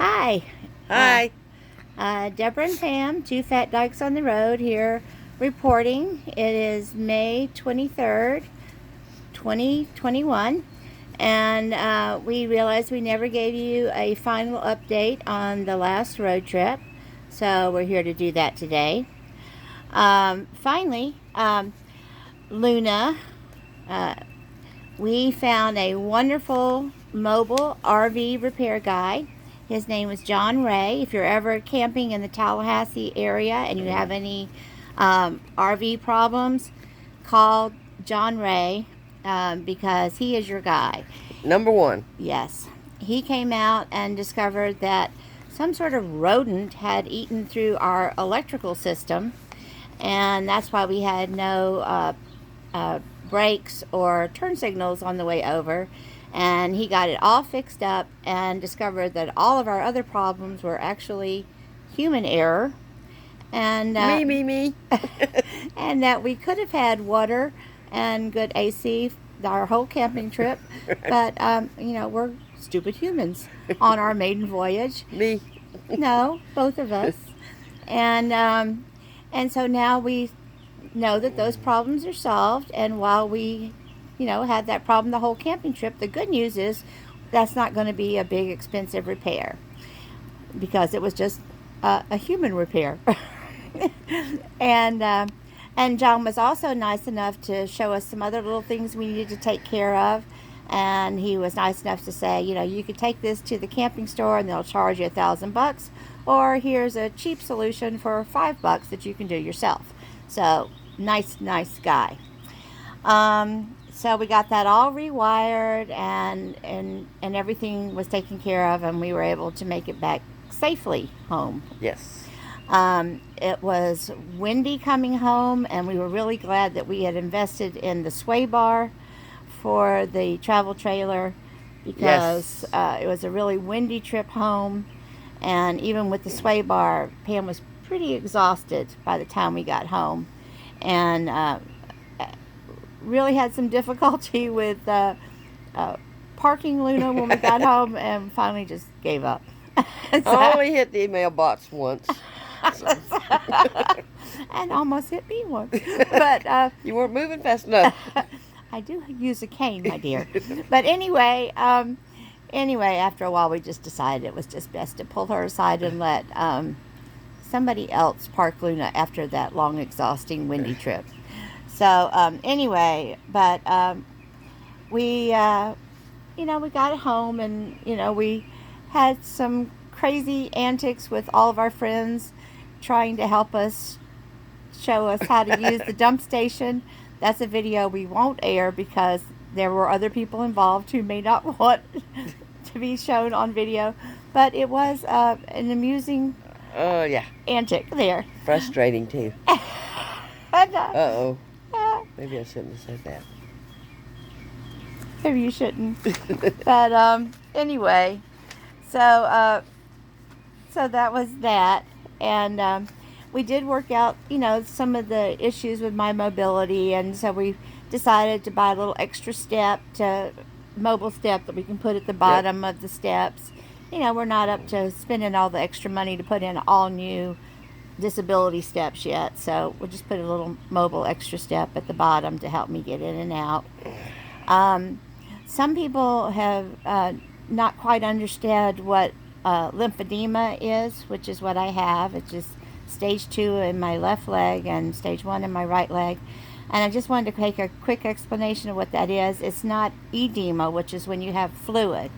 Hi, uh, Hi. Deborah and Pam, two Fat Dykes on the road here reporting. It is May 23rd, 2021, and we realized we never gave you a final update on the last road trip, so we're here to do that today. Finally, Luna, uh, we found a wonderful mobile RV repair guy. His name was John Ray. If you're ever camping in the Tallahassee area and you have any RV problems, call John Ray because he is your guy. Number one. Yes. He came out and discovered that some sort of rodent had eaten through our electrical system, and that's why we had no brakes or turn signals on the way over. And he got it all fixed up and discovered that all of our other problems were actually human error, and Me. and that we could have had water and good AC our whole camping trip, but we're stupid humans on our maiden voyage. Me. No, both of us, and so now we know that those problems are solved. And while we, had that problem the whole camping trip, the good news is that's not going to be a big expensive repair because it was just a human repair. and and John was also nice enough to show us some other little things we needed to take care of. And he was nice enough to say, you could take this to the camping store and they'll charge you $1,000, or here's a cheap solution for $5 that you can do yourself. So nice guy. So we got that all rewired, and everything was taken care of, and we were able to make it back safely home. Yes. It was windy coming home, and we were really glad that we had invested in the sway bar for the travel trailer because Yes. it was a really windy trip home. And even with the sway bar, Pam was pretty exhausted by the time we got home, and really had some difficulty with parking Luna when we got home, and finally just gave up. I only hit the mailbox once. So. And almost hit me once. But You weren't moving fast enough. I do use a cane, my dear. But anyway, after a while, we just decided it was just best to pull her aside and let somebody else park Luna after that long, exhausting, windy trip. So we we got home, and we had some crazy antics with all of our friends trying to help us show us how to use the dump station. That's a video we won't air because there were other people involved who may not want to be shown on video, but it was an amusing Yeah. antic there. Frustrating too. And, Uh-oh. Maybe I shouldn't have said that. maybe you shouldn't. But anyway, so that was that. And we did work out, some of the issues with my mobility, and so we decided to buy a little extra mobile step that we can put at the bottom of the steps. We're not up to spending all the extra money to put in all new disability steps yet, so we'll just put a little mobile extra step at the bottom to help me get in and out. Some people have not quite understood what lymphedema is, which is what I have. It's just stage 2 in my left leg and stage 1 in my right leg. And I just wanted to take a quick explanation of what that is. It's not edema, which is when you have fluid.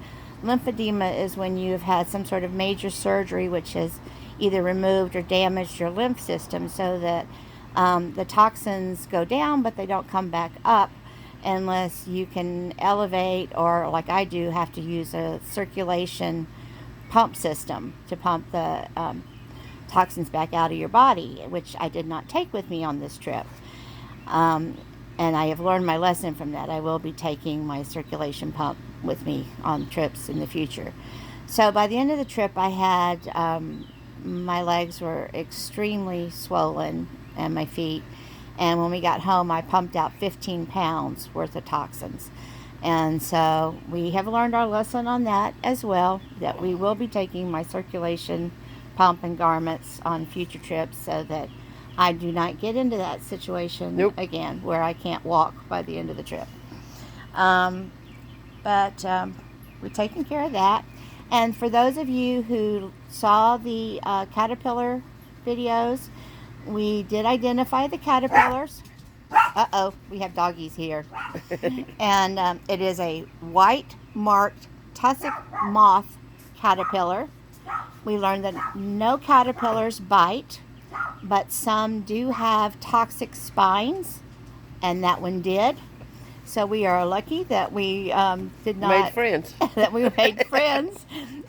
Lymphedema is when you've had some sort of major surgery which has either removed or damaged your lymph system, so that the toxins go down, but they don't come back up unless you can elevate, or like I do, have to use a circulation pump system to pump the toxins back out of your body, which I did not take with me on this trip. And I have learned my lesson from that. I will be taking my circulation pump with me on trips in the future. So by the end of the trip, I had my legs were extremely swollen, and my feet. And when we got home, I pumped out 15 pounds worth of toxins. And so we have learned our lesson on that as well, that we will be taking my circulation pump and garments on future trips so that I do not get into that situation Nope. again where I can't walk by the end of the trip. Um, but we're taking care of that. And for those of you who saw the caterpillar videos, we did identify the caterpillars. Uh-oh, we have doggies here. And it is a white marked tussock moth caterpillar. We learned that no caterpillars bite, but some do have toxic spines, and that one did. So we are lucky that we did not Made friends. that we made friends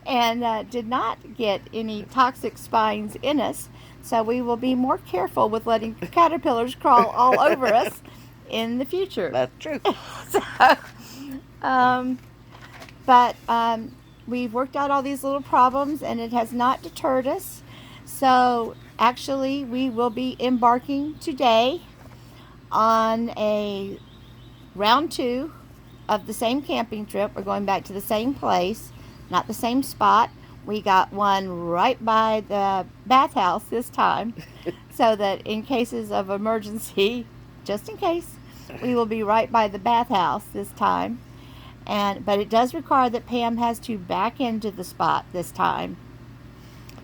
and did not get any toxic spines in us. So we will be more careful with letting caterpillars crawl all over us in the future. That's true. So, um, but we've worked out all these little problems, and it has not deterred us. So actually, we will be embarking today on a round 2 of the same camping trip. We're going back to the same place, not the same spot. We got one right by the bathhouse this time, so that in cases of emergency, just in case, we will be right by the bathhouse this time. But it does require that Pam has to back into the spot this time.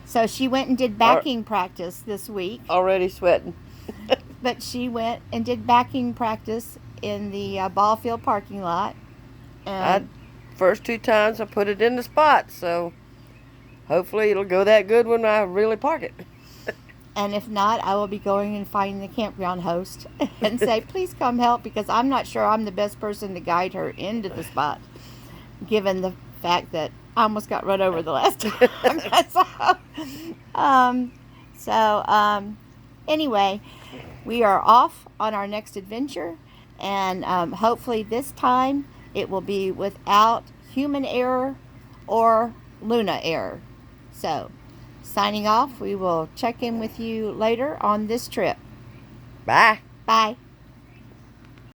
So she went and did backing practice this week. Already sweating. But she went and did backing practice in the ball field parking lot. And First 2 times I put it in the spot, so hopefully it'll go that good when I really park it. and if not, I will be going and finding the campground host and say, please come help, because I'm not sure I'm the best person to guide her into the spot, given the fact that I almost got run over the last time. Anyway, we are off on our next adventure, and hopefully this time it will be without human error or Luna error. So, signing off, we will check in with you later on this trip. Bye. Bye.